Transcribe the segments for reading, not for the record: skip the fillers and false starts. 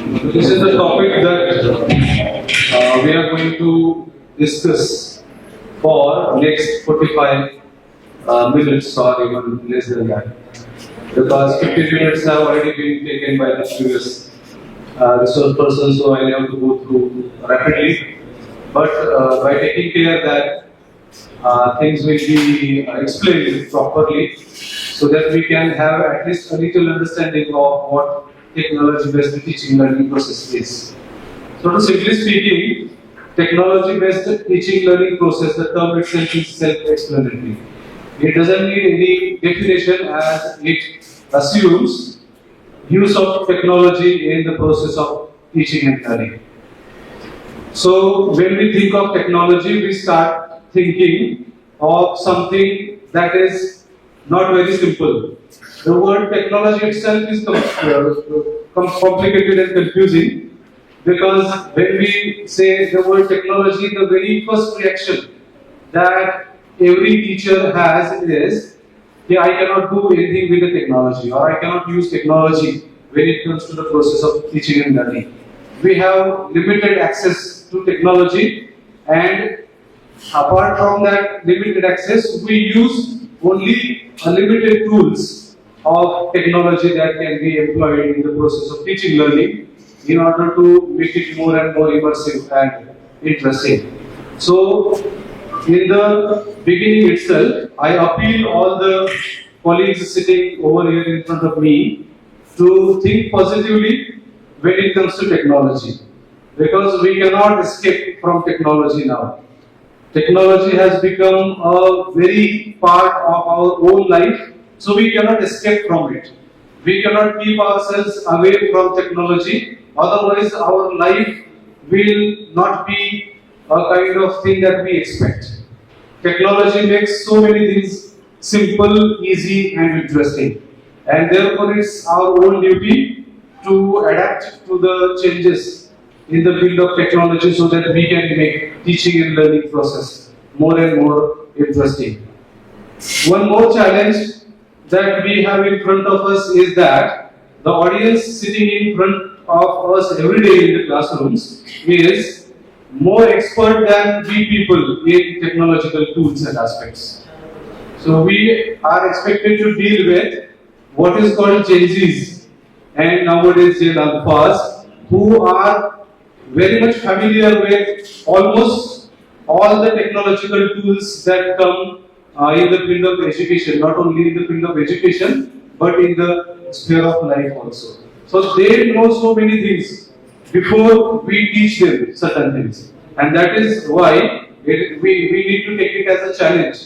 This is the topic that we are going to discuss for next 45 minutes or even less than that. Because 15 minutes have already been taken by the previous resource persons, so I have to go through rapidly. But by taking care that things will be explained properly, so that we can have at least a little understanding of what technology-based teaching learning process is. So to simply speaking, technology-based teaching learning process, the term itself is self-explanatory. It doesn't need any definition as it assumes use of technology in the process of teaching and learning. So when we think of technology, we start thinking of something that is not very simple. The word technology itself is complicated and confusing, because when we say the word technology, the very first reaction that every teacher has is, yeah, I cannot do anything with the technology, or I cannot use technology when it comes to the process of teaching and learning. We have limited access to technology, and apart from that limited access, we use only limited tools of technology that can be employed in the process of teaching learning in order to make it more and more immersive and interesting. So, in the beginning itself, I appeal all the colleagues sitting over here in front of me to think positively when it comes to technology, because we cannot escape from technology now. Technology has become a very part of our own life, so we cannot escape from it. We cannot keep ourselves away from technology, otherwise our life will not be a kind of thing that we expect. Technology makes so many things simple, easy and interesting, and therefore it's our own duty to adapt to the changes in the field of technology so that we can make teaching and learning process more and more interesting. One more challenge that we have in front of us is that the audience sitting in front of us every day in the classrooms is more expert than we people in technological tools and aspects. So we are expected to deal with what is called Gen Zs and nowadays Gen Alphas, who are very much familiar with almost all the technological tools that come in the field of education, not only in the field of education, but in the sphere of life also. So they know so many things before we teach them certain things. And that is why we need to take it as a challenge.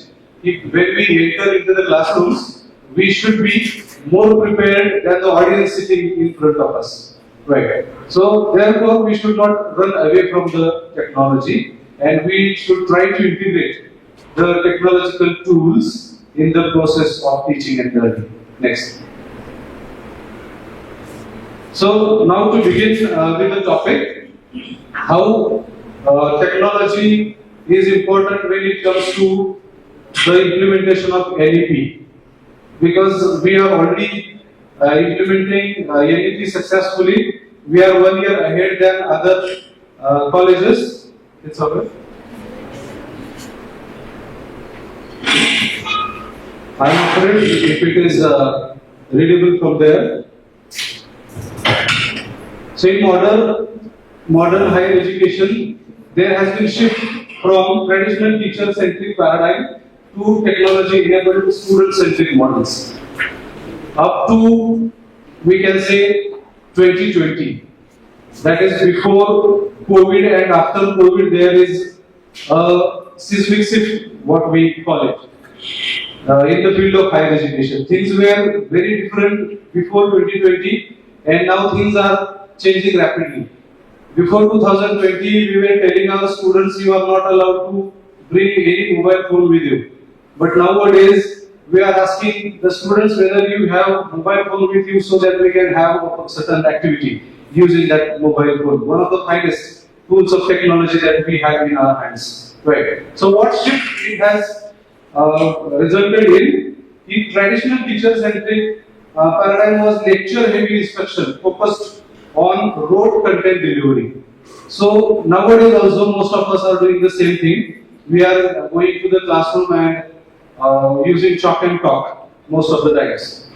When we enter into the classrooms, we should be more prepared than the audience sitting in front of us. Right. So therefore, we should not run away from the technology, and we should try to integrate the technological tools in the process of teaching and learning. Next. So now to begin with the topic, how technology is important when it comes to the implementation of NEP, because we are already implementing NEP successfully. We are 1 year ahead than other colleges. It's over. I am afraid if it is readable from there. So in modern higher education, there has been shift from traditional teacher-centric paradigm to technology-enabled student-centric models. Up to, we can say, 2020. That is before COVID and after COVID, there is a seismic shift, what we call it, in the field of higher education. Things were very different before 2020, and now things are changing rapidly. Before 2020, we were telling our students, you are not allowed to bring any mobile phone with you. But nowadays, we are asking the students whether you have mobile phone with you so that we can have a certain activity using that mobile phone. One of the finest tools of technology that we have in our hands. Right. So what shift it has resulted in? The traditional teacher-centric paradigm was lecture-heavy instruction, focused on rote content delivery. So nowadays also most of us are doing the same thing. We are going to the classroom and using chalk and talk most of the times.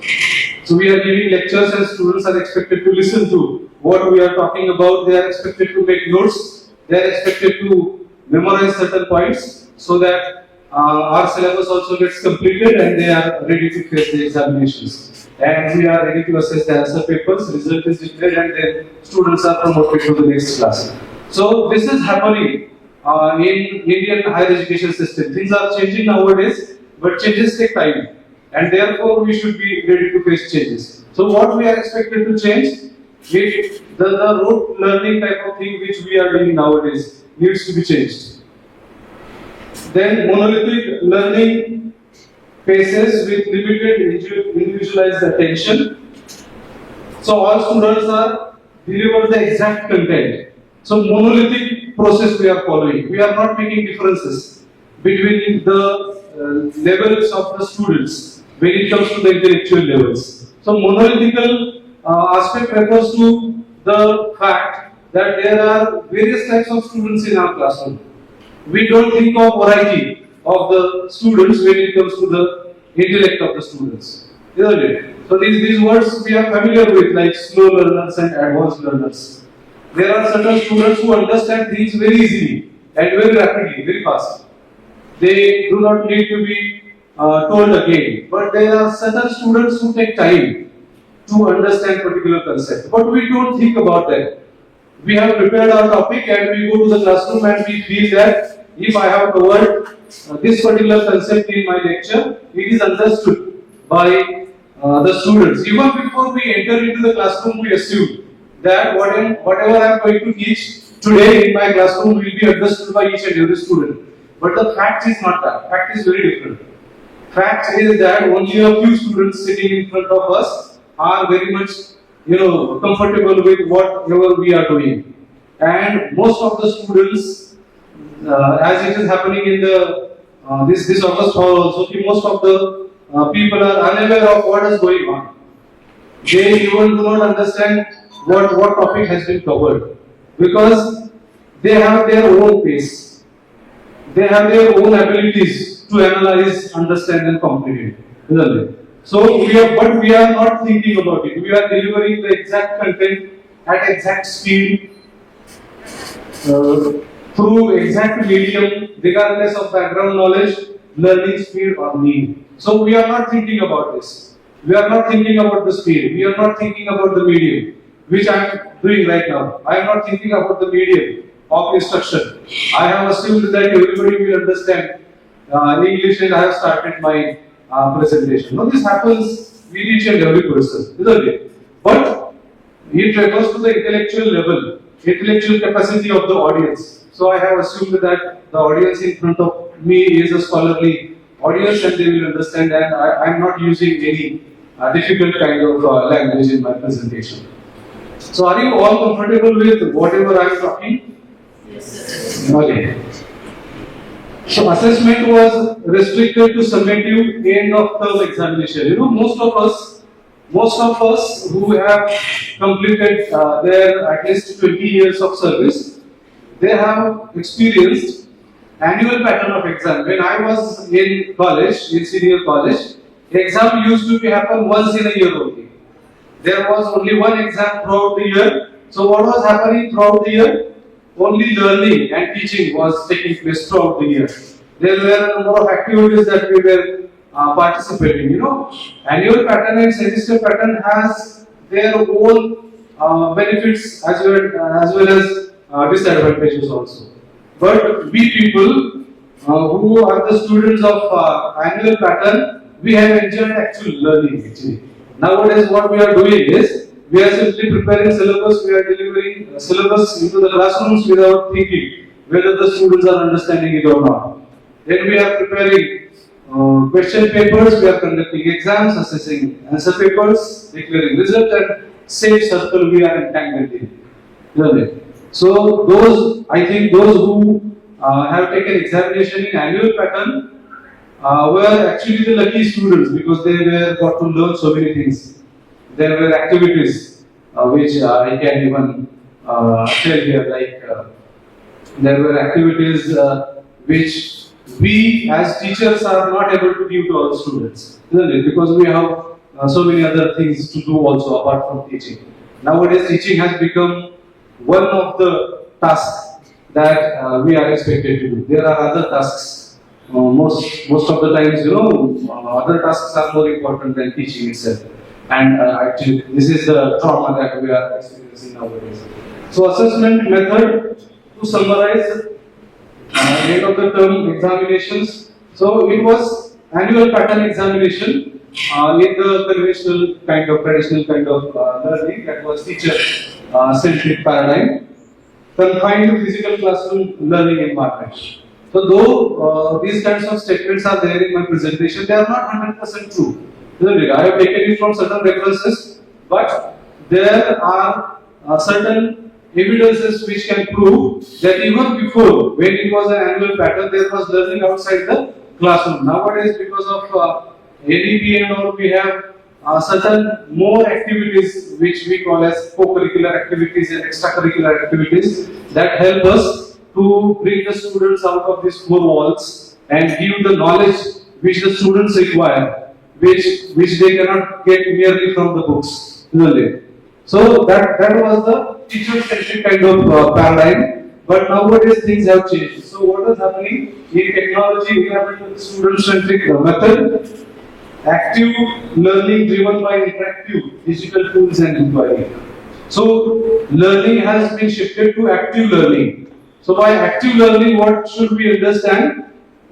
So we are giving lectures and students are expected to listen to what we are talking about. They are expected to make notes. They are expected to memorize certain points so that our syllabus also gets completed and they are ready to face the examinations. And we are ready to assess the answer papers, result is declared and then students are promoted to the next class. So this is happening in Indian higher education system. Things are changing nowadays, but changes take time. And therefore, we should be ready to face changes. So what we are expected to change, the rote learning type of thing which we are doing nowadays needs to be changed. Then monolithic learning phases with limited individualized attention. So all students are deliver the exact content. So monolithic process we are following. We are not making differences between the levels of the students when it comes to the intellectual levels. So monolithical aspect refers to the fact that there are various types of students in our classroom. We don't think of variety of the students when it comes to the intellect of the students. Isn't it? So these words we are familiar with, like slow learners and advanced learners. There are certain students who understand things very easily and very rapidly, very fast. They do not need to be told again. But there are certain students who take time to understand particular concept. But we don't think about that. We have prepared our topic and we go to the classroom and we feel that if I have covered this particular concept in my lecture, it is understood by the students. Even before we enter into the classroom, we assume that whatever I am going to teach today in my classroom will be understood by each and every student. But the fact is not that. Fact is very different. Fact is that only a few students sitting in front of us are very much, comfortable with whatever we are doing. And most of the students, as it is happening in the this August hall also, most of the people are unaware of what is going on. They even do not understand what topic has been covered because they have their own pace. They have their own abilities to analyze, understand, and comprehend. Isn't it? So we are not thinking about it. We are delivering the exact content at exact speed through exact medium, regardless of background knowledge, learning speed, or need. So we are not thinking about this. We are not thinking about the speed. We are not thinking about the medium, which I am doing right now. I am not thinking about the medium of instruction. I have assumed that everybody will understand English and I have started my presentation. Now this happens with each and every person, isn't it? But it refers to the intellectual level, intellectual capacity of the audience. So I have assumed that the audience in front of me is a scholarly audience and they will understand, and I am not using any difficult kind of language in my presentation. So are you all comfortable with whatever I am talking? Yes, sir. Okay. So assessment was restricted to summative end of term examination. Most of us who have completed their at least 20 years of service, they have experienced annual pattern of exam. When I was in college, in senior college, exam used to happen once in a year only. There was only one exam throughout the year. So what was happening throughout the year? Only learning and teaching was taking place throughout the year. There were a number of activities that we were participating. Annual pattern and semester pattern has their own benefits as well as disadvantages also. But we people who are the students of annual pattern, we have enjoyed actual learning actually. Nowadays, what we are doing is we are simply preparing syllabus. We are delivering syllabus into the classrooms without thinking whether the students are understanding it or not. Then we are preparing question papers. We are conducting exams, assessing answer papers, declaring result, and same circle we are entangled in. So those who have taken examination in annual pattern were actually the lucky students because they were got to learn so many things. There were activities, which I can even tell here, like there were activities which we as teachers are not able to give to our students, isn't it? Because we have so many other things to do also apart from teaching. Nowadays, teaching has become one of the tasks that we are expected to do. There are other tasks. Most of the times, other tasks are more important than teaching itself. And actually, this is the trauma that we are experiencing nowadays. So, assessment method, to summarize, end of the term examinations. So, it was annual pattern examination in the conventional kind of, traditional kind of learning, that was teacher-centric paradigm, confined to physical classroom learning environment. So, though these kinds of statements are there in my presentation, they are not 100% true. I have taken it from certain references, but there are certain evidences which can prove that even before, when it was an annual pattern, there was learning outside the classroom. Nowadays, because of ADP and all, we have certain more activities which we call as co-curricular activities and extracurricular activities that help us to bring the students out of these four walls and give the knowledge which the students require, which they cannot get merely from the books. So that was the teacher-centric kind of paradigm. But nowadays things have changed. So what is happening in technology? We have the student-centric method, active learning driven by interactive digital tools and inquiry. So learning has been shifted to active learning. So by active learning, what should we understand?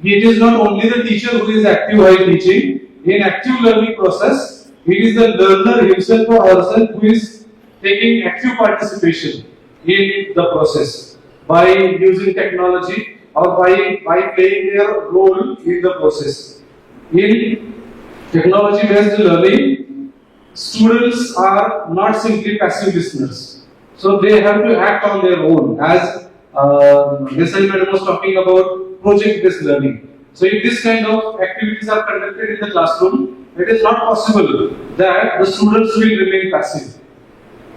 It is not only the teacher who is active while teaching. In active learning process, it is the learner himself or herself who is taking active participation in the process by using technology or by playing their role in the process. In technology-based learning, students are not simply passive listeners. So they have to act on their own. As Desai Madam was talking about project-based learning. So if this kind of activities are conducted in the classroom, it is not possible that the students will remain passive.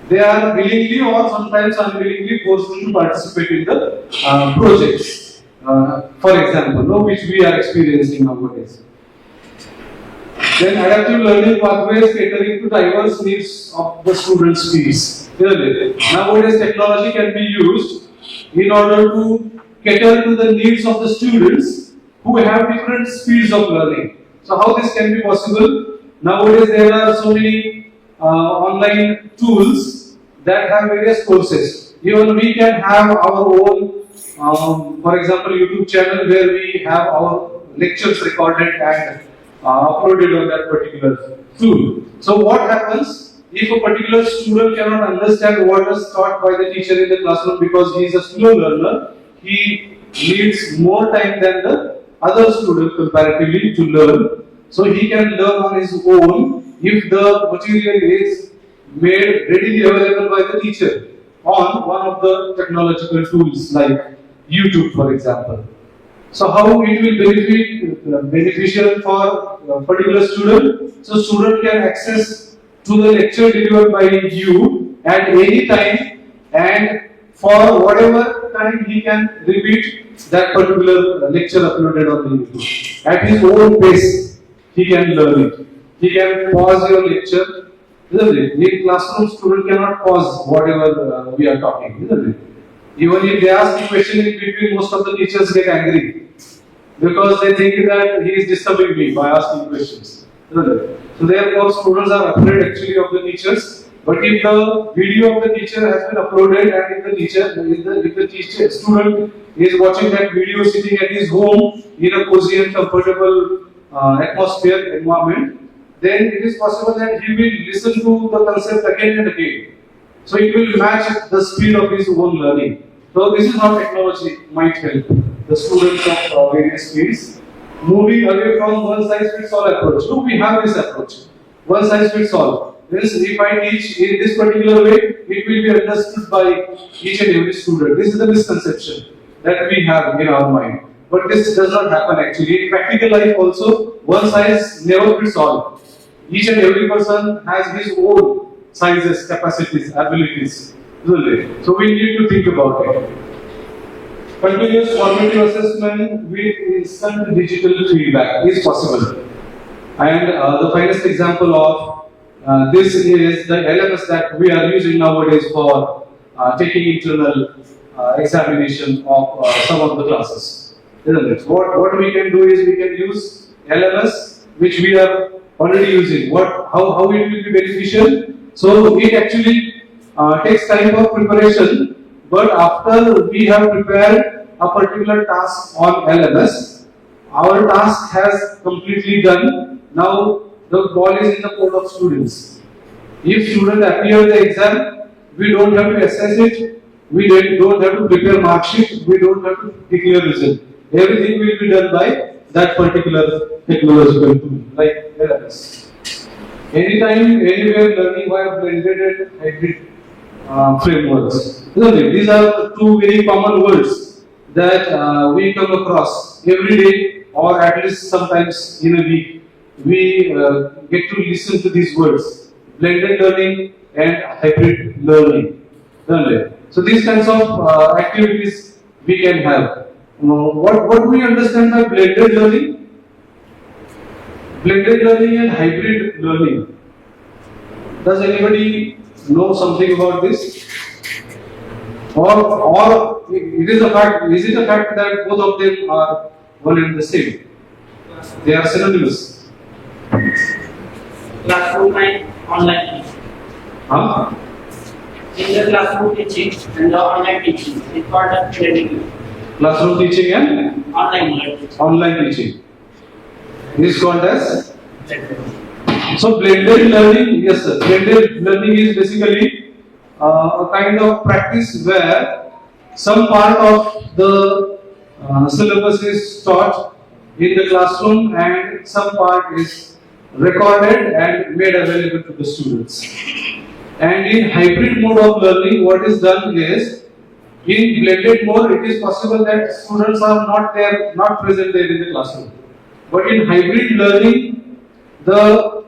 They are willingly or sometimes unwillingly forced to participate in the projects, for example, which we are experiencing nowadays. Then adaptive learning pathways catering to diverse needs of the students' fields. Nowadays technology can be used in order to cater to the needs of the students who have different speeds of learning. So how this can be possible? Nowadays there are so many online tools that have various courses. Even we can have our own, for example, YouTube channel where we have our lectures recorded and uploaded on that particular tool. So what happens if a particular student cannot understand what is taught by the teacher in the classroom because he is a slow learner, he needs more time than the other student comparatively to learn. So he can learn on his own if the material is made readily available by the teacher on one of the technological tools like YouTube, for example. So how it will beneficial for a particular student? So student can access to the lecture delivered by you at any time, and for whatever time he can repeat that particular lecture uploaded on the YouTube. At his own pace, he can learn it. He can pause your lecture, isn't it? In classroom, student cannot pause whatever we are talking, isn't it? Even if they ask a question in between, most of the teachers get angry because they think that he is disturbing me by asking questions. So therefore, students are afraid actually of the teachers. But if the video of the teacher has been uploaded and if the student is watching that video sitting at his home in a cozy and comfortable atmosphere, environment, then it is possible that he will listen to the concept again and again. So it will match the speed of his own learning. So this is how technology might help the students of various fields. Moving away from one size fits all approach. So we have this approach. One size fits all. If I teach in this particular way, it will be understood by each and every student. This is the misconception that we have in our mind. But this does not happen actually. In practical life also, one size never fits all. Each and every person has his own sizes, capacities, abilities, isn't it? So we need to think about it. Continuous formative assessment with instant digital feedback is possible. And the finest example of this is the LMS that we are using nowadays for taking internal examination of some of the classes. Isn't it? What we can do is we can use LMS which we are already using. How it will be beneficial? So it actually takes time for preparation, but after we have prepared a particular task on LMS, our task has completely done. Now the ball is in the court of students. If students appear the exam, we don't have to assess it, we don't have to prepare mark sheet, we don't have to declare result. Everything will be done by that particular technological tool, like LMS. Anytime, anywhere, learning via blended and hybrid frameworks. These are two very common words that we come across every day, or at least sometimes in a week. We get to listen to these words: blended learning and hybrid learning. So these kinds of activities we can have. What do we understand by blended learning? Blended learning and hybrid learning. Does anybody know something about this? Or it is a fact? Is it a fact that both of them are one and the same? They are synonymous. Classroom and online teaching. In the classroom teaching and the online teaching, it's called as blended. Classroom teaching and online teaching is called as so blended learning. Yes, sir. Blended learning is basically a kind of practice where some part of the syllabus is taught in the classroom and some part is recorded and made available to the students. And in hybrid mode of learning, what is done is, in blended mode, it is possible that students are not present there in the classroom. But in hybrid learning, the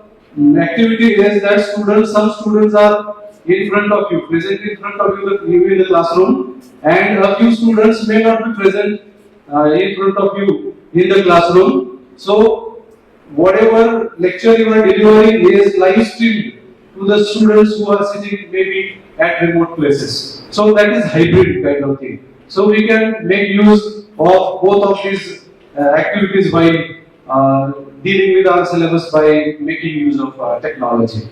activity is that some students are in front of you, present in front of you in the classroom, and a few students may not be present in front of you in the classroom. So whatever lecture you are delivering is live streamed to the students who are sitting maybe at remote places. So that is hybrid kind of thing. So we can make use of both of these activities while dealing with our syllabus by making use of technology.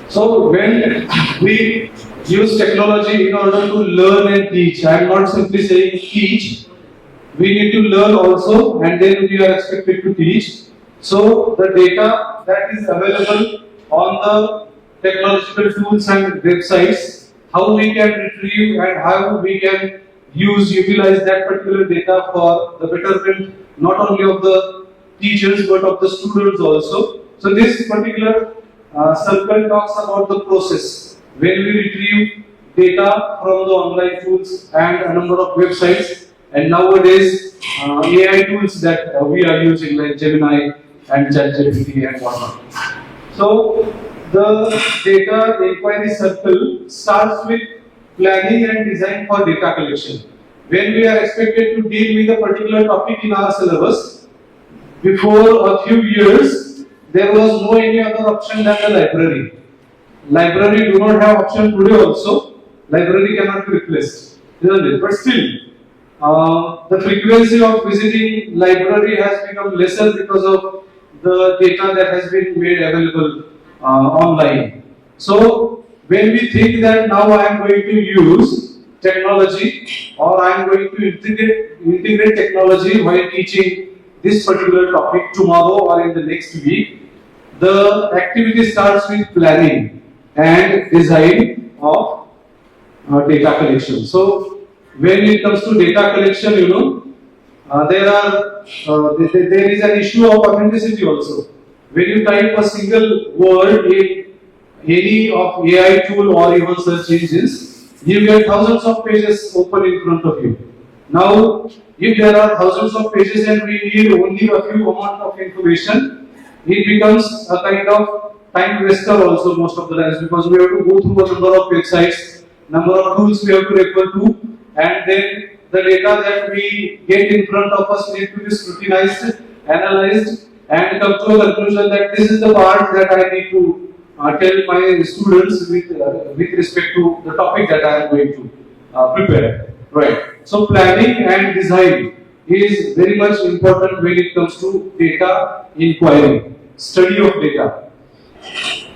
So when we use technology in order to learn and teach, I am not simply saying teach, we need to learn also, and then we are expected to teach. So the data that is available on the technological tools and websites, how we can retrieve and how we can utilize that particular data for the betterment not only of the teachers but of the students also. So this particular circle talks about the process when we retrieve data from the online tools and a number of websites, and nowadays AI tools that we are using like Gemini and ChatGPT and whatnot. So the data inquiry circle starts with planning and design for data collection. When we are expected to deal with a particular topic in our syllabus, before a few years, there was no any other option than the library. Library do not have option today also. Library cannot be replaced, isn't it? But still, the frequency of visiting library has become lesser because of the data that has been made available online. So when we think that now I am going to use technology or I am going to integrate technology while teaching this particular topic tomorrow or in the next week, the activity starts with planning and design of data collection. So when it comes to data collection, there is an issue of authenticity also. When you type a single word in any of AI tool or even search engines, you get thousands of pages open in front of you. Now, if there are thousands of pages and we need only a few amount of information, it becomes a kind of time waster also most of the times, because we have to go through a number of websites, number of tools we have to refer to, and then the data that we get in front of us need to be scrutinized, analyzed, and come to a conclusion that this is the part that I need to tell my students with respect to the topic that I am going to prepare. Right. So planning and design is very much important when it comes to data inquiry, study of data.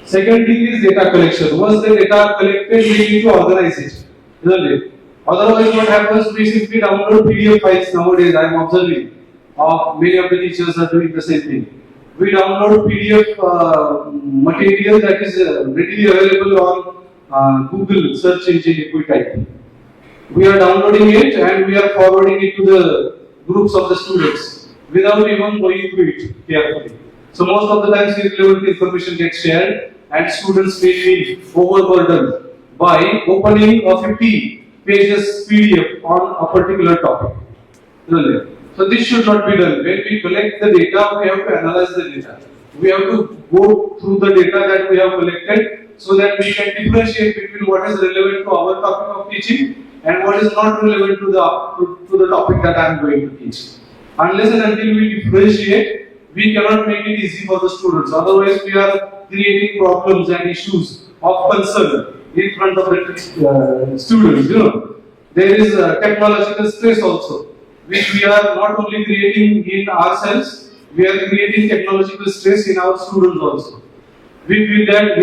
Second thing is data collection. Once the data collected, we need to organize it, isn't it? Otherwise, what happens? We simply download PDF files nowadays. I am observing. Many of the teachers are doing the same thing. We download PDF material that is readily available on Google search engine if we type. We are downloading it and we are forwarding it to the groups of the students without even going through it carefully. So most of the times irrelevant information gets shared and students may be overburdened by opening a 50 pages PDF on a particular topic. So this should not be done. When we collect the data, we have to analyze the data. We have to go through the data that we have collected so that we can differentiate between what is relevant to our topic of teaching and what is not relevant to the topic that I am going to teach. Unless and until we differentiate, we cannot make it easy for the students. Otherwise, we are creating problems and issues of concern in front of the students. There is technological stress also, which we are not only creating in ourselves, we are creating technological stress in our students also. We feel that,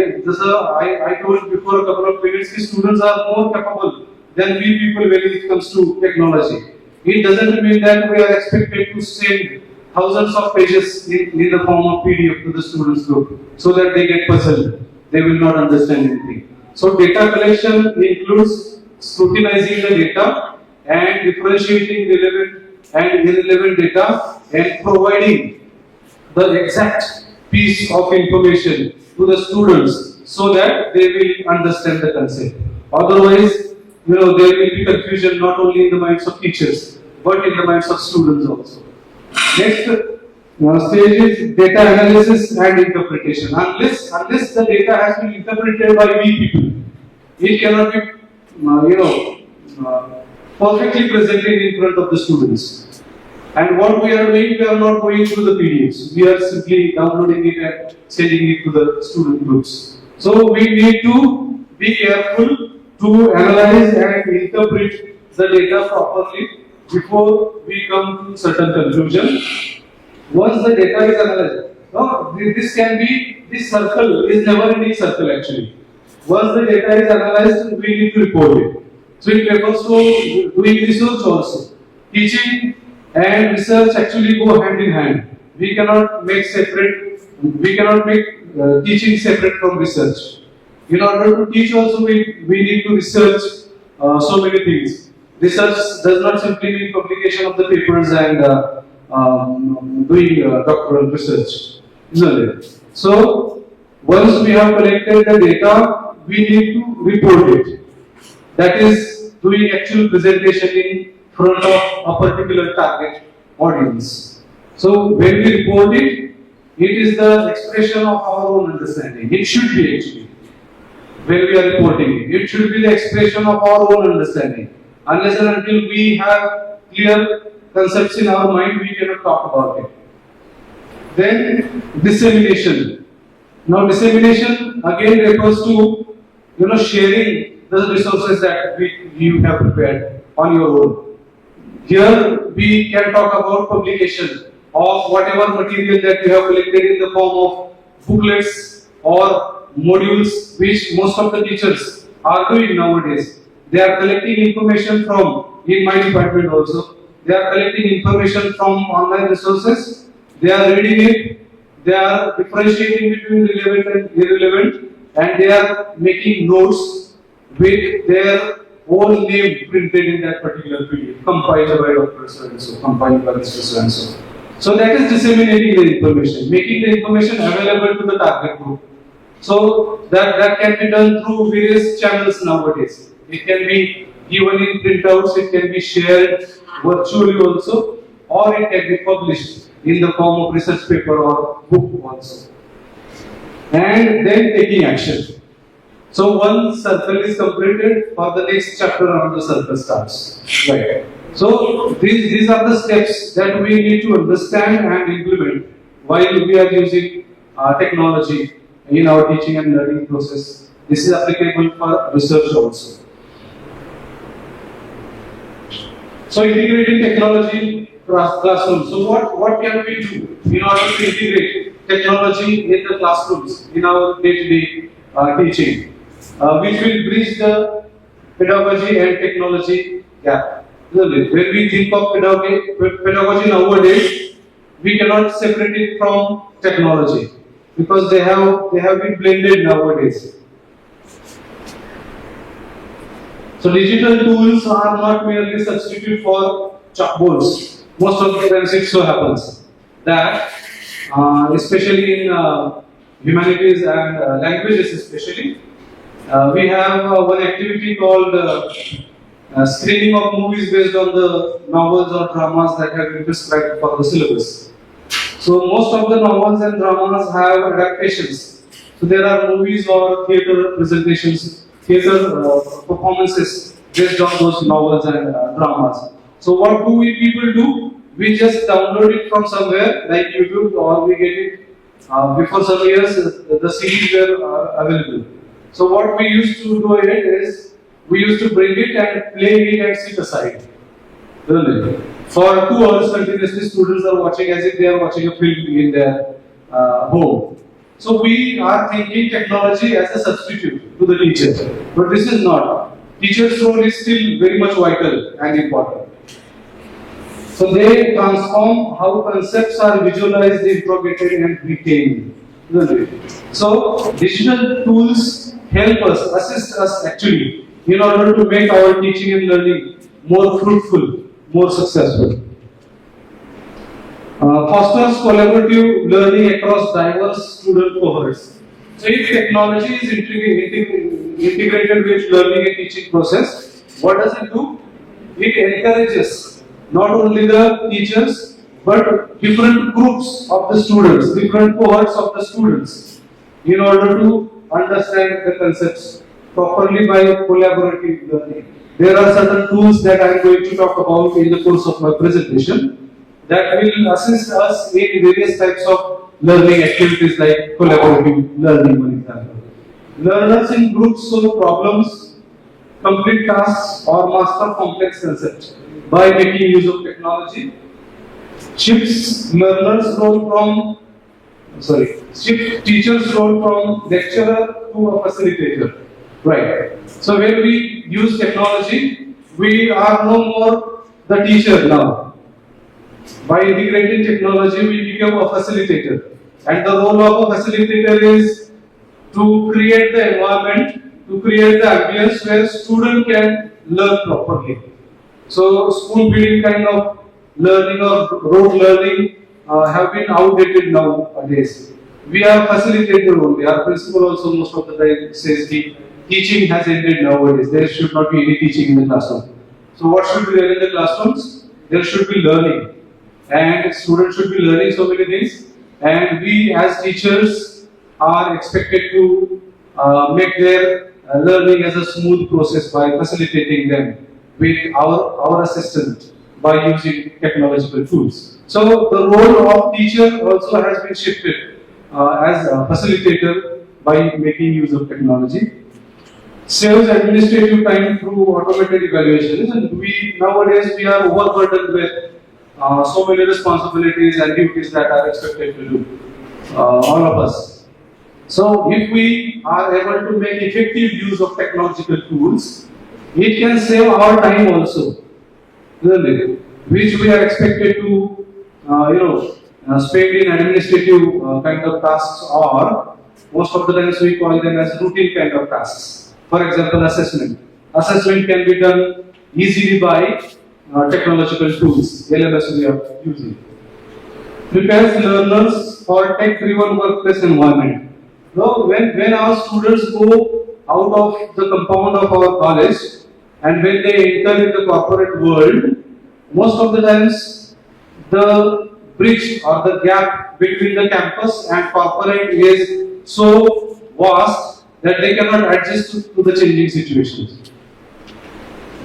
I told before a couple of minutes, the students are more capable than we people when it comes to technology. It doesn't mean that we are expected to send thousands of pages in the form of PDF to the students group so that they get puzzled. They will not understand anything. So data collection includes scrutinizing the data and differentiating relevant and irrelevant data and providing the exact piece of information to the students so that they will understand the concept. Otherwise, there will be confusion not only in the minds of teachers but in the minds of students also. Next stage is data analysis and interpretation. Unless the data has been interpreted by we people, it cannot be perfectly presented in front of the students. And what we are doing, we are not going through the PDFs. We are simply downloading it and sending it to the student groups. So we need to be careful to analyze and interpret the data properly before we come to certain conclusion. Once the data is analyzed, this circle is never ending circle actually. Once the data is analyzed, we need to report it. So it refers to doing research also. Teaching and research actually go hand in hand. We cannot make teaching separate from research. In order to teach also, we need to research so many things. Research does not simply mean publication of the papers and doing doctoral research, isn't it? So, once we have collected the data, we need to report it. That is doing actual presentation in front of a particular target audience. So, when we report it, it is the expression of our own understanding. It should be actually. When we are reporting it, it should be the expression of our own understanding. Unless and until we have clear concepts in our mind, we cannot talk about it. Then dissemination. Now dissemination again refers to sharing the resources that you have prepared on your own. Here we can talk about publication of whatever material that you have collected in the form of booklets or modules, which most of the teachers are doing nowadays. They are collecting information from, in my department also, they are collecting information from online resources, they are reading it, they are differentiating between relevant and irrelevant, and they are making notes with their own name printed in that particular PDF, compiled by Dr. So and so, compiled by Mr. So and so. So that is disseminating the information, making the information available to the target group. So that can be done through various channels nowadays. It can be given in printouts, it can be shared virtually also, or it can be published in the form of research paper or book also. And then taking action. So one circle is completed, for the next chapter on the circle starts. Right. So these are the steps that we need to understand and implement while we are using technology in our teaching and learning process. This is applicable for research also. So integrating technology classroom. So what can we do in order to integrate technology in the classrooms in our day-to-day teaching, which will bridge the pedagogy and technology gap. When we think of pedagogy nowadays, we cannot separate it from technology because they have been blended nowadays. So digital tools are not merely substitute for chalkboards. Most of the times it so happens that, especially in humanities and languages especially, we have one activity called screening of movies based on the novels or dramas that have been prescribed for the syllabus. So most of the novels and dramas have adaptations. So there are movies or theatre presentations, theatre performances based on those novels and dramas. So what do we people do? We just download it from somewhere like YouTube, or we get it before some years the CDs were available. So what we used to do it is we used to bring it and play it and sit aside. For 2 hours continuously, students are watching as if they are watching a film in their home. So we are thinking technology as a substitute to the teacher, but this is not. Teacher's role is still very much vital and important. So they transform how concepts are visualized, interrogated, and retained. So digital tools help us, assist us actually, in order to make our teaching and learning more fruitful, more successful. Fosters collaborative learning across diverse student cohorts. So if technology is integrated with learning and teaching process, what does it do? It encourages not only the teachers, but different groups of the students, different cohorts of the students, in order to understand the concepts properly by collaborative learning. There are certain tools that I am going to talk about in the course of my presentation that will assist us in various types of learning activities like collaborative learning, for example. Learners in groups solve problems, complete tasks, or master complex concepts by making use of technology. Shifts learners' role from shift teachers' role from lecturer to a facilitator. Right. So when we use technology, we are no more the teacher now. By integrating technology, we become a facilitator. And the role of a facilitator is to create the environment, to create the ambience where student can learn properly. So spoon feeding kind of learning or rote learning have been outdated nowadays. We are facilitator only. Our principal also most of the time says teaching has ended nowadays. There should not be any teaching in the classroom. So what should be there in the classrooms? There should be learning. And students should be learning so many things. And we as teachers are expected to make their learning as a smooth process by facilitating them with our assistant by using technological tools. So the role of teacher also has been shifted as a facilitator by making use of technology. Saves administrative time through automated evaluations, and nowadays we are overburdened with so many responsibilities and duties that are expected to do, all of us. So if we are able to make effective use of technological tools, it can save our time also, which we are expected to spend in administrative kind of tasks, or most of the times we call them as routine kind of tasks. For example, assessment. Assessment can be done easily by technological tools, LMS we are using. prepares learners for tech-driven workplace environment. Now, when our students go out of the compound of our college and when they enter in the corporate world, most of the times the bridge or the gap between the campus and corporate is so vast that they cannot adjust to the changing situations.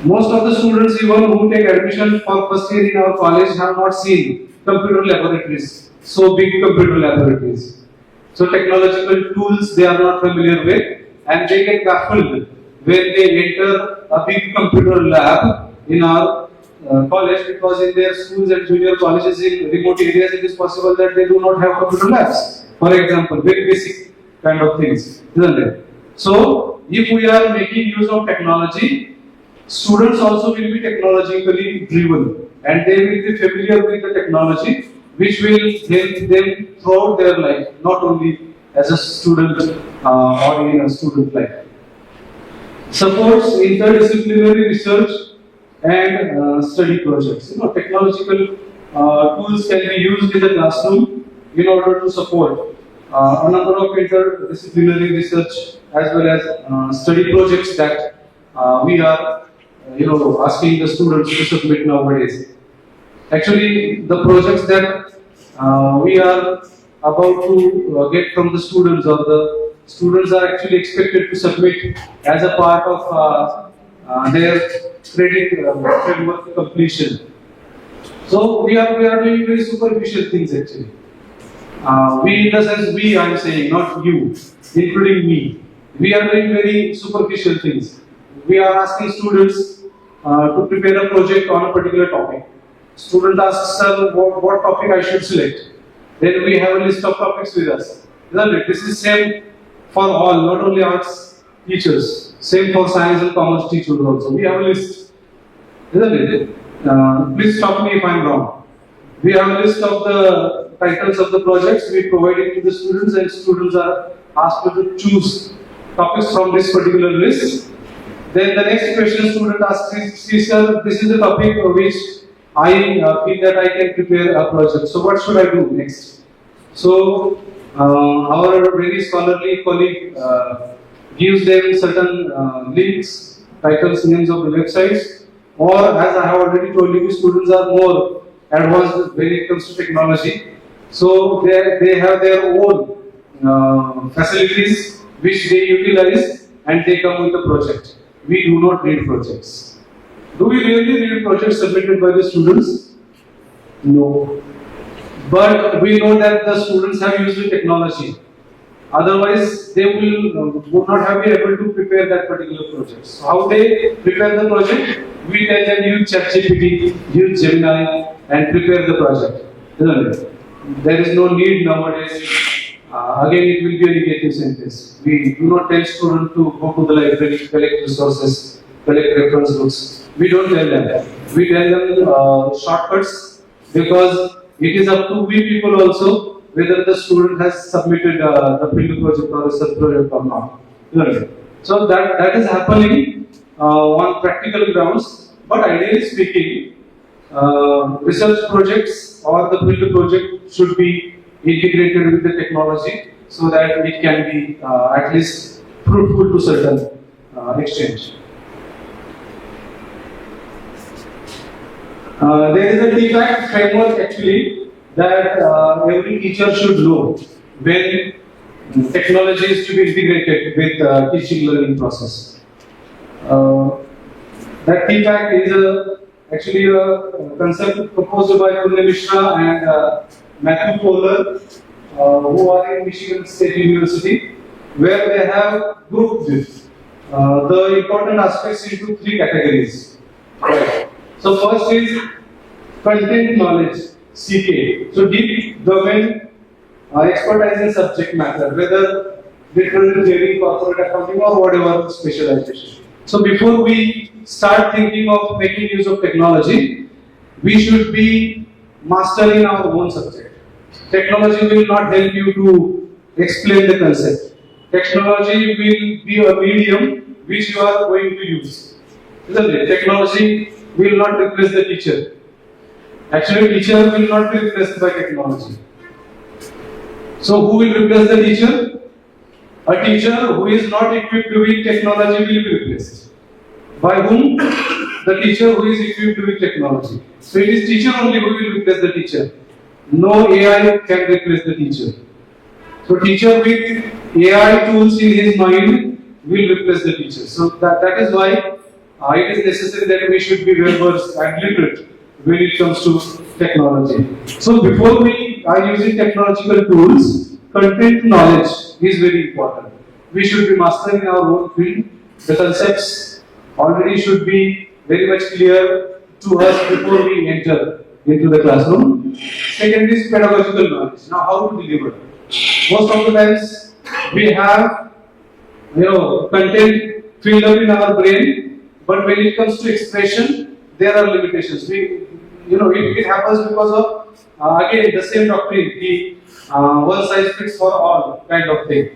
Most of the students even who take admission for first year in our college have not seen computer laboratories, so big computer laboratories. So technological tools they are not familiar with and they get baffled when they enter a big computer lab in our college because in their schools and junior colleges in remote areas it is possible that they do not have computer labs. For example, very basic kind of things, isn't it? So if we are making use of technology, students also will be technologically driven and they will be familiar with the technology which will help them throughout their life, not only as a student or in a student life. Supports interdisciplinary research and study projects. Technological tools can be used in the classroom in order to support a number of interdisciplinary research as well as study projects that we are asking the students to submit nowadays. Actually, the projects that we are about to get from the students or the students are actually expected to submit as a part of their credit framework completion. So we are doing very superficial things actually. We in the sense we, I am saying, not you, including me. We are doing very superficial things. We are asking students to prepare a project on a particular topic. Student asks, sir, what topic I should select. Then we have a list of topics with us. Isn't it? This is same for all, not only arts teachers. Same for science and commerce teachers also. We have a list. Isn't it? Please stop me if I am wrong. We have a list of the titles of the projects. We provide it to the students and students are asked to choose topics from this particular list. Then the next question student asks is, sir, this is the topic which I feel that I can prepare a project. So what should I do next? So our very scholarly colleague gives them certain links, titles, names of the websites, or as I have already told you, students are more advanced when it comes to technology. So they have their own facilities which they utilize and they come with the project. We do not read projects. Do we really read projects submitted by the students? No. But we know that the students have used the technology. Otherwise, they would not have been able to prepare that particular project. So how they prepare the project? We tell them use ChatGPT, use Gemini, and prepare the project. Isn't it? There is no need nowadays. Again, it will be a negative sentence. We do not tell students to go to the library, collect resources, collect reference books. We don't tell them that. We tell them shortcuts because it is up to we people also whether the student has submitted the field project or research project or not. So that is happening on practical grounds. But ideally speaking, research projects or the field project should be integrated with the technology so that it can be at least fruitful to certain extent. There is a TPAC framework actually that every teacher should know when technology is to be integrated with teaching learning process. That TPAC is actually a concept proposed by Kunle Mishra and Matthew Kohler, who are in Michigan State University, where they have grouped the important aspects into three categories. Right. So first is content knowledge, CK. So deep domain expertise in subject matter, whether literary theory, corporate accounting, or whatever specialization. So before we start thinking of making use of technology, we should be mastering our own subject. Technology will not help you to explain the concept. Technology will be a medium which you are going to use. Isn't it? Technology will not replace the teacher. Actually, teacher will not be replaced by technology. So who will replace the teacher? A teacher who is not equipped with technology will be replaced. By whom? The teacher who is equipped with technology. So it is teacher only who will replace the teacher. No AI can replace the teacher. So teacher with AI tools in his mind will replace the teacher. So that is why it is necessary that we should be well versed and literate when it comes to technology. So before we are using technological tools, content knowledge is very important. We should be mastering our own field. The concepts already should be very much clear to us before we enter into the classroom. Second is pedagogical knowledge. Now, how to deliver? Most of the times we have content filled up in our brain, but when it comes to expression, there are limitations. It happens because of again the same doctrine, the one size fits for all kind of thing.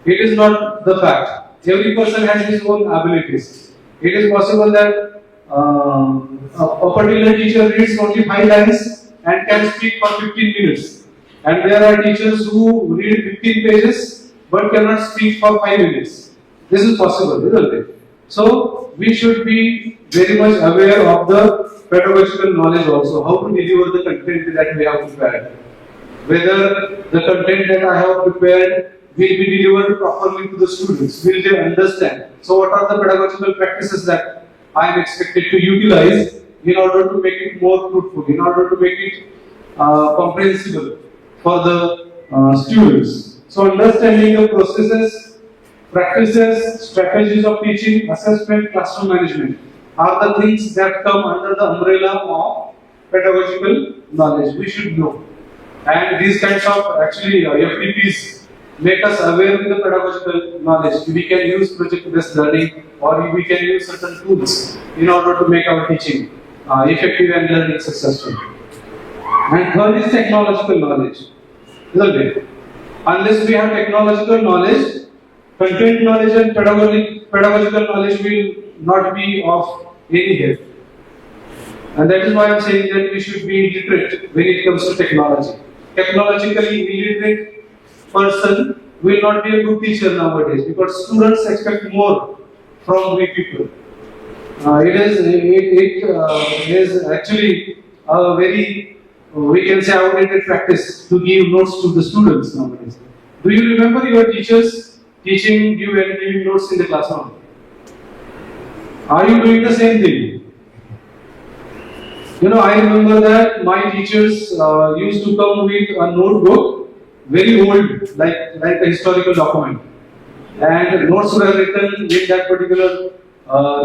It is not the fact. Every person has his own abilities. It is possible that a particular teacher reads only 5 lines and can speak for 15 minutes. And there are teachers who read 15 pages but cannot speak for 5 minutes. This is possible, isn't it? So we should be very much aware of the pedagogical knowledge also, how to deliver the content that we have prepared. Whether the content that I have prepared will be delivered properly to the students, will they understand? So what are the pedagogical practices that I am expected to utilize in order to make it more fruitful, in order to make it comprehensible for the students. So understanding the processes, practices, strategies of teaching, assessment, classroom management are the things that come under the umbrella of pedagogical knowledge. We should know. And these kinds of actually FTPs make us aware with the pedagogical knowledge. We can use project-based learning or we can use certain tools in order to make our teaching effective and learning successful. And third is technological knowledge. Isn't it? Unless we have technological knowledge, content knowledge and pedagogical knowledge will not be of any help. And that is why I am saying that we should be literate when it comes to technology. Technologically illiterate person will not be a good teacher nowadays because students expect more from we people. It is actually a very, we can say, outdated practice to give notes to the students nowadays. Do you remember your teachers teaching you and giving notes in the classroom? Are you doing the same thing? I remember that my teachers used to come with a notebook, very old, like a historical document. And notes were written in that particular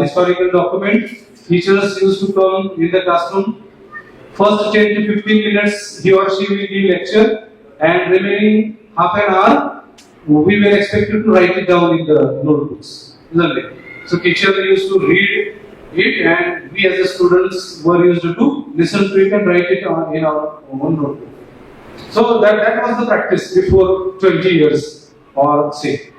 historical document. Teachers used to come in the classroom. First 10 to 15 minutes, he or she will give lecture, and remaining half an hour, we were expected to write it down in the notebooks. Isn't it? So teacher used to read it, and we as the students were used to listen to it and write it in our own notebook. So that was the practice before 20 years or say.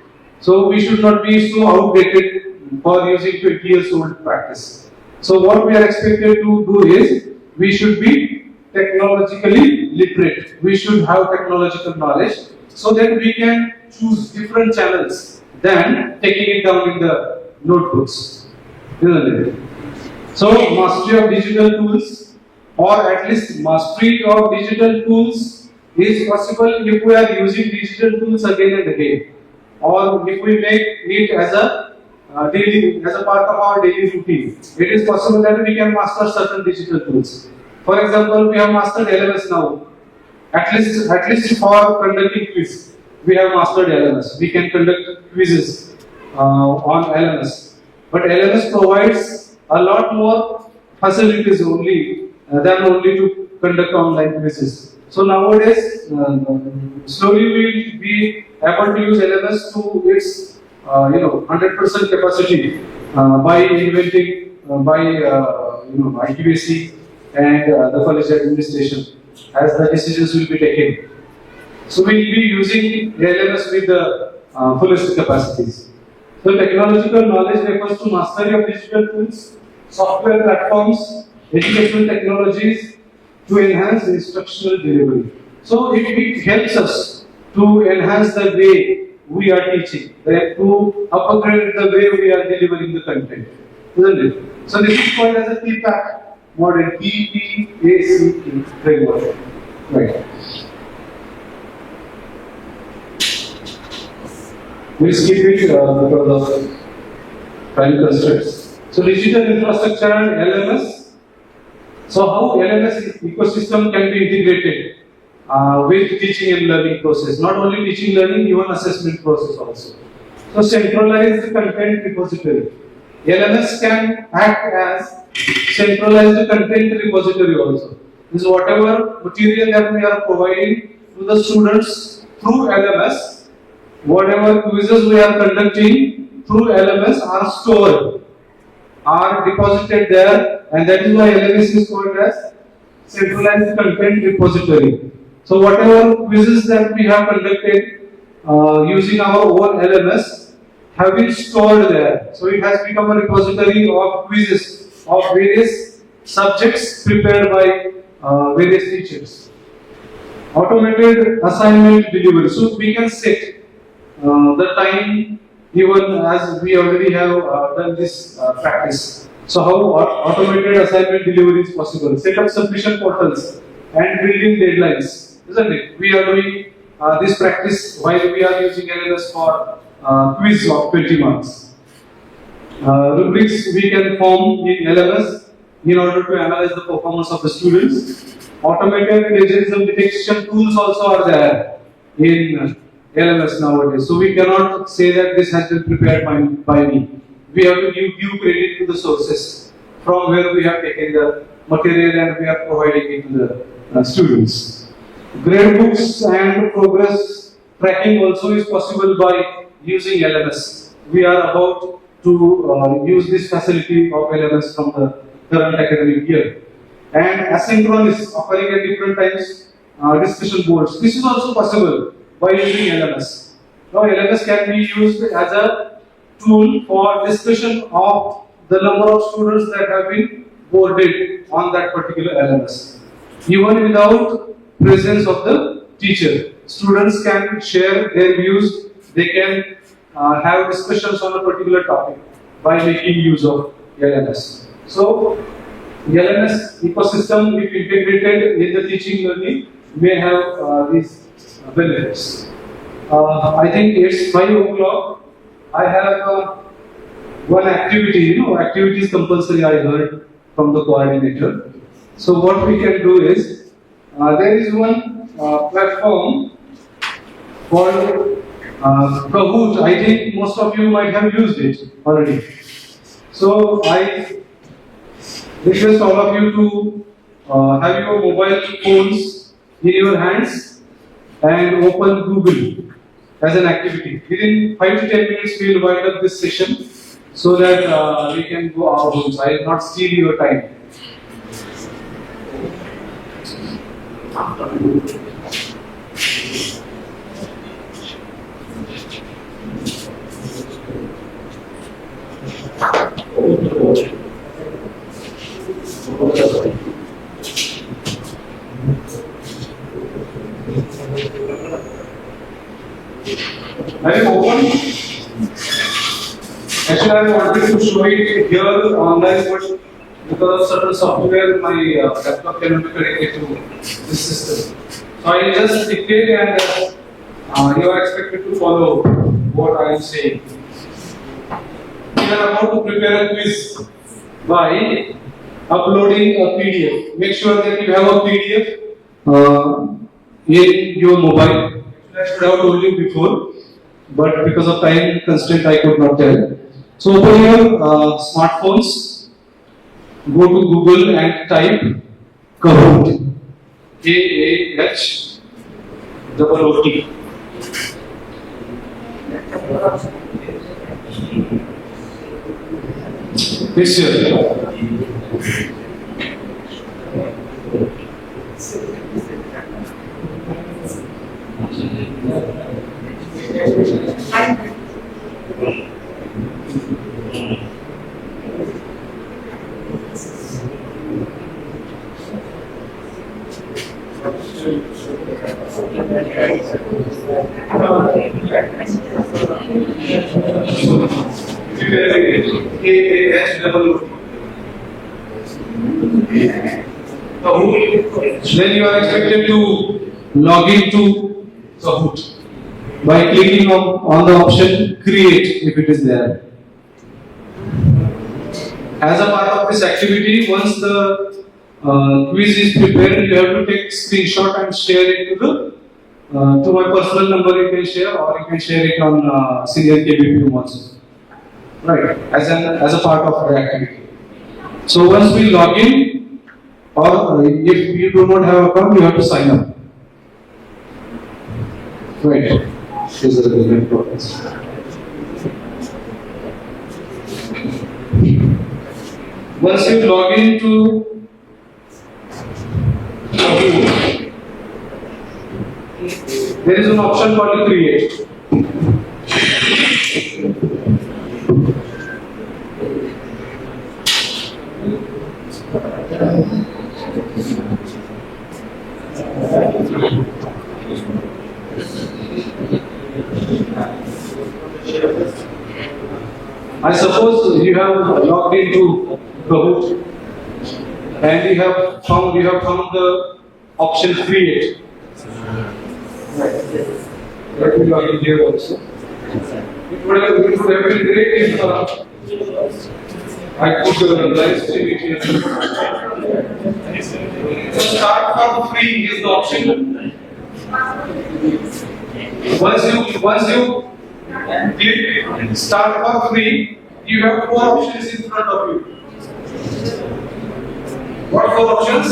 So we should not be so outdated for using 20 years old practice. So what we are expected to do is we should be technologically literate. We should have technological knowledge so that we can choose different channels than taking it down in the notebooks. Isn't it? So mastery of digital tools, or at least mastery of digital tools, is possible if we are using digital tools again and again, or if we make it as a part of our daily routine. It is possible that we can master certain digital tools. For example, we have mastered LMS now. At least for conducting quiz, we have mastered LMS. We can conduct quizzes on LMS. But LMS provides a lot more facilities only than only to conduct online quizzes. So nowadays, slowly we will be able to use LMS to its 100% capacity by inventing by IQAC and the college administration, as the decisions will be taken. So we will be using LMS with the fullest capacities. So technological knowledge refers to mastery of digital tools, software platforms, educational technologies, to enhance instructional delivery. So it helps us to enhance the way we are teaching, to upgrade the way we are delivering the content, isn't it? So this is called as a TPAC model, TPACE framework. Right. We'll skip it because of time constraints. So digital infrastructure and LMS. So how LMS ecosystem can be integrated with teaching and learning process. Not only teaching learning, even assessment process also. So centralized content repository. LMS can act as centralized content repository also. This is whatever material that we are providing to the students through LMS, whatever quizzes we are conducting through LMS are stored, are deposited there, and that is why LMS is called as centralized content repository. So whatever quizzes that we have conducted using our own LMS have been stored there. So it has become a repository of quizzes of various subjects prepared by various teachers. Automated assignment delivery. So we can set the time even as we already have done this practice. So how automated assignment delivery is possible? Set up submission portals and build in deadlines, isn't it? We are doing this practice while we are using LMS for quiz of 20 marks. Rubrics we can form in LMS in order to analyze the performance of the students. Automated plagiarism detection tools also are there in LMS nowadays. So we cannot say that this has been prepared by me. We have to give due credit to the sources from where we have taken the material and we are providing it to the students. Grade books and progress tracking also is possible by using LMS. We are about to use this facility of LMS from the current academic year. And asynchronous, occurring at different times, discussion boards. This is also possible by using LMS. Now LMS can be used as a tool for discussion of the number of students that have been boarded on that particular LMS. Even without presence of the teacher, students can share their views, they can have discussions on a particular topic by making use of LMS. So the LMS ecosystem, if integrated in the teaching learning, may have these benefits. I think it's 5 o'clock. I have one activity, activity is compulsory, I heard from the coordinator. So what we can do is, there is one platform called Kahoot. I think most of you might have used it already. So I request all of you to have your mobile phones in your hands and open Google as an activity. Within 5 to 10 minutes, we will wind up this session so that we can go our homes. I will not steal your time. Have you opened? Actually, I wanted to show it here online, but because of certain software, my laptop cannot be connected to this system. So I just dictate and you are expected to follow what I am saying. We are about to prepare a quiz by uploading a PDF. Make sure that you have a PDF in your mobile. I should have told you before, but because of time constraint, I could not tell. So open your smartphones, go to Google and type Kahoot. Kahoot. This year. Then you are expected to log into Kahoot by clicking on the option create if it is there. As a part of this activity, once the quiz is prepared, you have to take screenshot and share it to my personal number. You can share, or you can share it on senior KBPM also. Right, as a part of the activity. So once we log in, or if you do not have account, you have to sign up. Right. This is the payment process. Once you log into there is an option called create. I suppose you have logged into Kahoot and you have found the option create. Right. Let me log in here also. It would have been great if I could live stream it here. So start from free is the option. Once you click start for free, you have 4 options in front of you. What 4 options?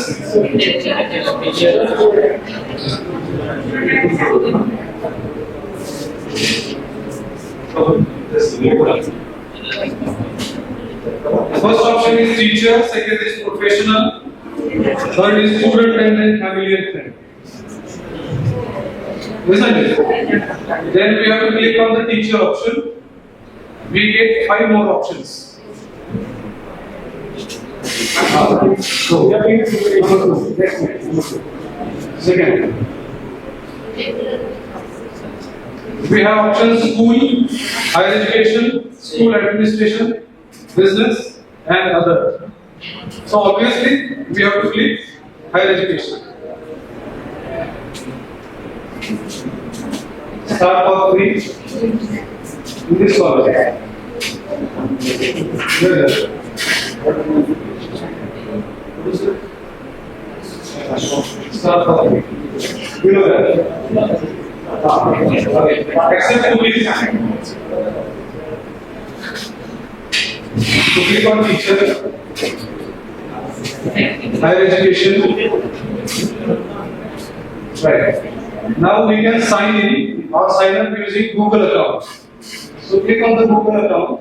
First option is teacher, second is professional, third is student, and then family and friend. Isn't it? Then we have to click on the teacher option. We get 5 more options. So, second. We have options school, higher education, school administration, business, and other. So obviously we have to click higher education. Start for free in this column. Start for free. Below that. Except to this. So click on teacher, higher education. Right. Now we can sign in or sign up using Google account. So click on the Google account.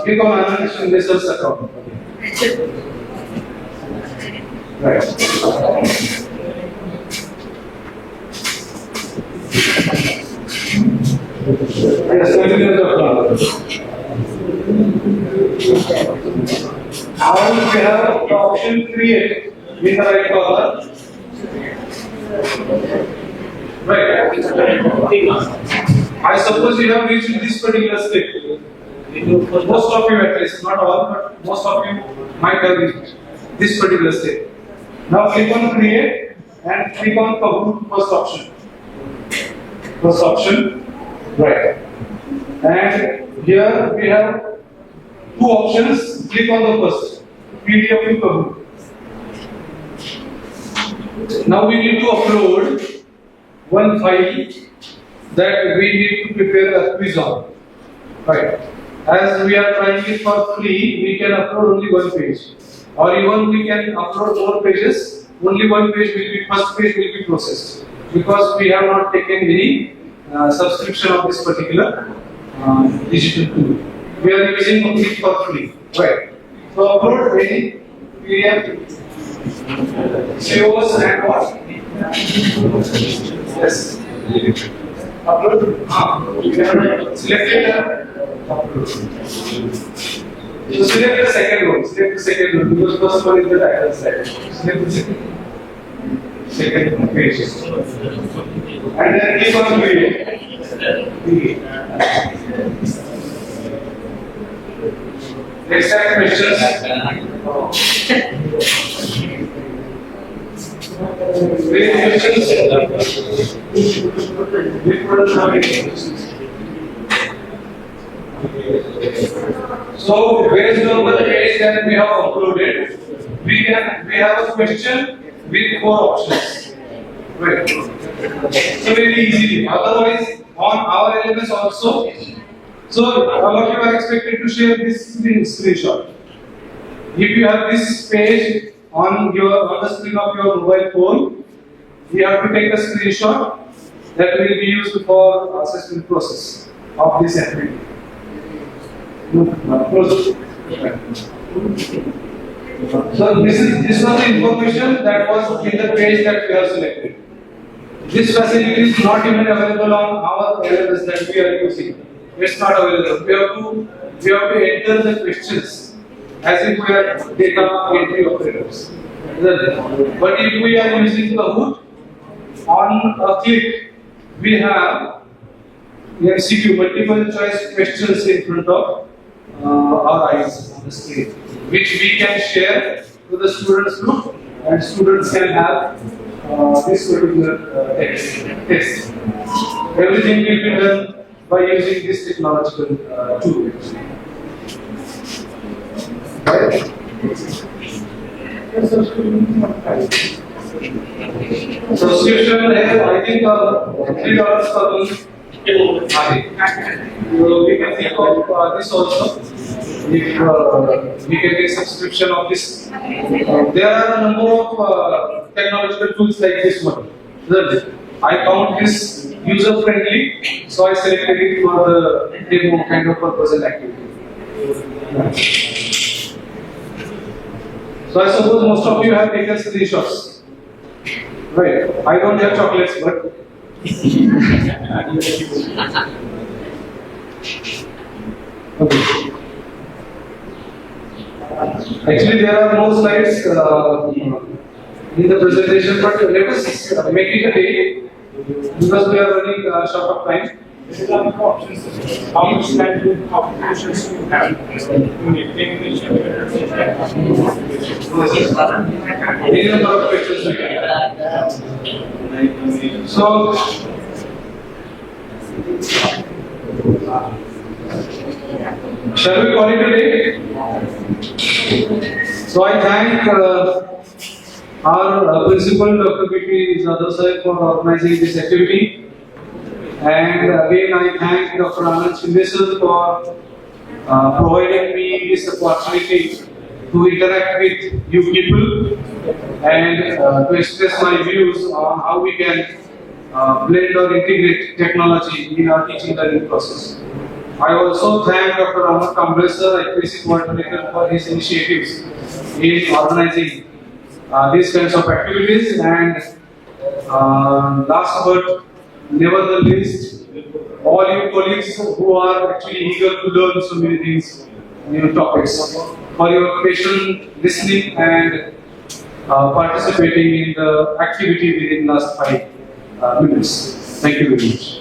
Click on Analytics Investors account. Right. Yes, continue the account. Now we have the option create in the right column. Right. I suppose you have reached this particular step. Most of you at least, not all, but most of you might have reached this particular step. Now click on create and click on Kahoot first option. First option. Right. And here we have 2 options. Click on the first. PDF to Kahoot. Now we need to upload one file that we need to prepare a quiz on. Right. As we are trying it for free, we can upload only 1 page. Or even we can upload more pages. Only 1 page will be, first page will be processed. Because we have not taken any subscription of this particular digital tool. We are using only for free. Right. So upload any PDF, COS and what? Yes. Upload. Select it. So select the second one. Select the second one because first one is the title slide. Select the second. second page. And then keep on reading. Next time questions. So based on the page that we have uploaded, we have a question with 4 options. Right. So very easily. Otherwise, on our LMS also. So what you are expected to share this screenshot. If you have this page on the screen of your mobile phone, you have to take a screenshot that will be used for assessment process of this activity. So this was the information that was in the page that we have selected. This facility is not even available on our LMS that we are using. It's not available. We have to enter the questions as if we are data entry operators. But if we are using the hood, on a click, we have MCQ, multiple choice questions in front of our eyes on the screen, which we can share to the students group, and students can have this particular test. Everything will be done by using this technological tool. Right? Subscription है, I think $3 per month. We can think of this also. If we can take subscription of this, there are a number of technological tools like this one. I found this user friendly, so I selected it for the demo kind of purpose and activity. So I suppose most of you have taken screenshots. Right. I don't have chocolates, but okay. Actually, there are no slides in the presentation, but let us make it a day because we are running short of time. How much language applications you have in English and Any number of questions we can have. So, shall we call it a day? So I thank our principal, Dr. B.P. Zadar Sahib, for organizing this activity. And again, I thank Dr. Anand Shinde sir for providing me this opportunity to interact with you people and to express my views on how we can blend or integrate technology in our teaching learning process. I also thank Dr. Ahmed Kamble sir, IPC coordinator, for his initiatives in organizing these kinds of activities. And last but never the least, all you colleagues who are actually eager to learn so many things, new topics, for your patient listening and participating in the activity within last 5 minutes. Thank you very much.